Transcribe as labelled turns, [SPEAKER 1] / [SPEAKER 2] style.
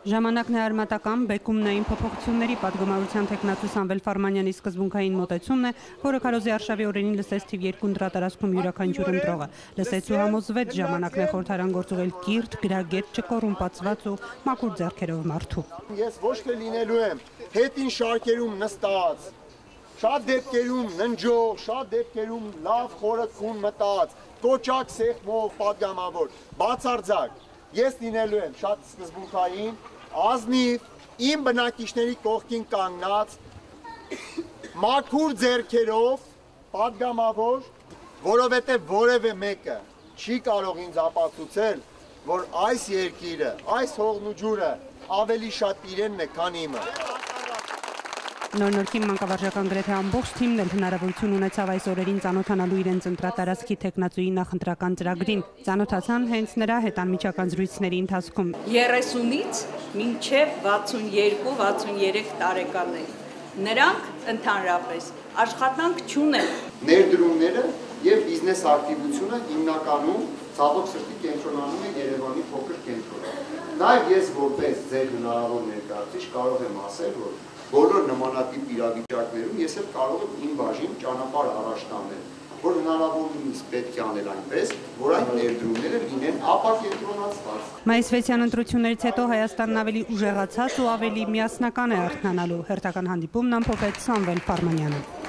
[SPEAKER 1] Ժամանակն է արմատական, բեկումնային փոփոխությունների պատգամավորության թեկնածու Սամվել Ֆարմանյանի սկզբունքային մոտեցումն է, որը քարոզի արշավի օրերին լսեց թիվ 2 ընտրատարածքում յուրաքանչյուր ընտրողը։ Լսեց ու համոզվեց, ժամանակն է խորհրդարան գործուղել կիրթ, գրագետ, չկոռումպացված ու մաքուր ձեռքերով մարդու։
[SPEAKER 2] Ես ոչ թե լինելու եմ հետին շարքերում նստած, շատ դեպքերում ննջող, շատ դեպքերում լավ խորը քուն մտած, կոճակ սեղմող պատգամավոր, բացարձակ։ Ես լինելու եմ շատ սկզբունքային, ազնիվ, իմ բնակիչների կողքին կանգնած, մաքուր ձեռքերով պատգամավոր, որովհետև որևէ մեկը չի կարող ինձ ապացուցել, որ այս երկիրը, այս հողն ու ջուրը ավելի շատ իրենն է, քան իմը։
[SPEAKER 1] Նոր-նորքի մանկավարժական գրեթե ամբողջ թիմն էլ հնարավորություն ունեցավ այս օրերին ծանոթանալու իրենց ընտրատարածքի թեկնածուի նախընտրական ծրագրին։ Ծանոթացան հենց նրա հետ անմիջական զրույցների ընթացքում։
[SPEAKER 3] 30-ից մինչև 62-63 տարեկաններ։ Նրանք ընդհանրապես աշխատանք չունեն։
[SPEAKER 2] Ներդրումները եւ բիզնես ակտիվությունը հիմնականում ցավոք սրտի կենտրոնանում է Երևանի փոքր կենտրոնում։ Նաեւ ես որպես ձեր հնարավոր ներկայացուցիչ կարող եմ ասել, որ բոլոր նմանատիպ իրավիճակներում ես էլ կարող եմ իմ բաժին ճանապարհ առաջ տանել, որ հնարավորինս պետք է անել այնպես, որ այդ ներդրումները լինեն ապակենտրոնացված։
[SPEAKER 1] Մայիս 6-յան ընտրություններից հետո Հայաստանն ավելի ուժեղացած ու ավելի միասնական է արթնանալու։ Հերթական հանդիպումն ամփոփեց Սամվել Ֆարմանյանը։